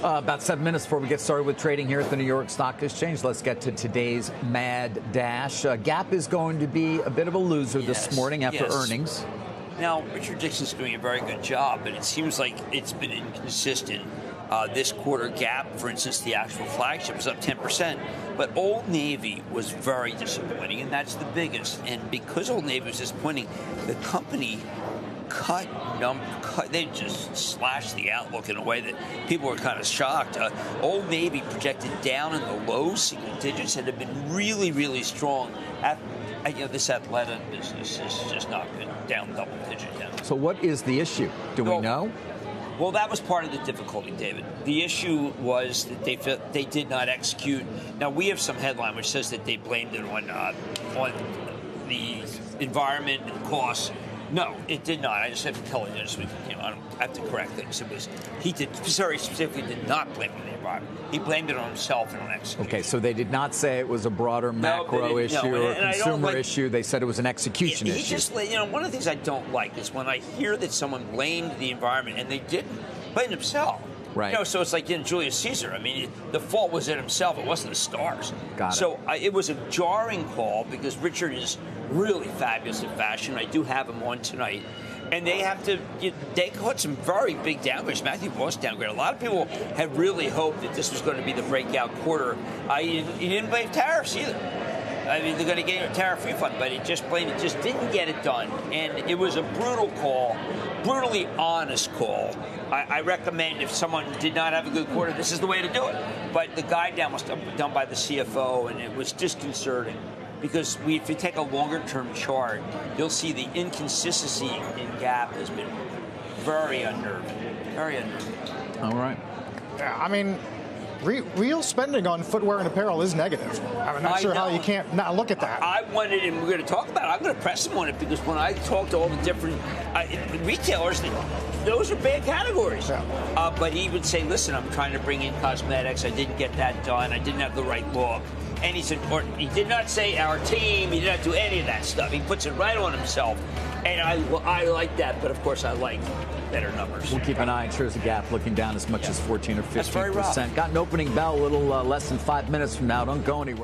About 7 minutes before we get started with trading here at the New York Stock Exchange, let's get to today's mad dash. Gap is going to be a bit of a loser this morning after earnings. Now, Richard Dixon's doing a very good job, but it seems like it's been inconsistent. This quarter, Gap, for instance, the actual flagship was up 10%, but Old Navy was very disappointing, and that's the biggest. And because Old Navy was disappointing, the company they just slashed the outlook in a way that people were kind of shocked. Old Navy projected down in the low single digits and had been really, really strong. This Athleta business is just not good, down double digit down. So what is the issue? Do we know? Well, that was part of the difficulty, David. The issue was that they did not execute. Now, we have some headline which says that they blamed it on the environment and costs. No, it did not. I just have to tell you this week. I don't have to correct things. He very specifically did not blame it on the environment. He blamed it on himself and on execution. Okay, so they did not say it was a broader macro issue or consumer issue. They said it was an execution issue. Just, one of the things I don't like is when I hear that someone blamed the environment and they didn't blame themselves. Right. So it's like Julius Caesar. I mean, the fault was in himself. It wasn't the stars. Got it. So it was a jarring call because Richard is really fabulous at fashion. I do have him on tonight. And they caught some very big downgrades. Matthew Boss downgraded. A lot of people had really hoped that this was going to be the breakout quarter. He didn't blame tariffs either. I mean, they're going to get a tariff refund, but it just didn't get it done. And it was a brutal call, brutally honest call. I recommend if someone did not have a good quarter, this is the way to do it. But the guide down was done by the CFO, and it was disconcerting. Because if you take a longer-term chart, you'll see the inconsistency in Gap has been very unnerving. Very unnerving. All right. Yeah, I mean, real spending on footwear and apparel is negative. I'm not sure how you can't not look at that. I wanted, and we're going to talk about it, I'm going to press him on it because when I talk to all the different retailers, those are bad categories. Yeah. But he would say, listen, I'm trying to bring in cosmetics. I didn't get that done. I didn't have the right look. And he said, or he did not say our team. He did not do any of that stuff. He puts it right on himself. And I like that. But, of course, I like better numbers. We'll keep an eye. And shares of Gap looking down as much as 14 or 15%. That's very rough. Got an opening bell a little less than 5 minutes from now. Don't go anywhere.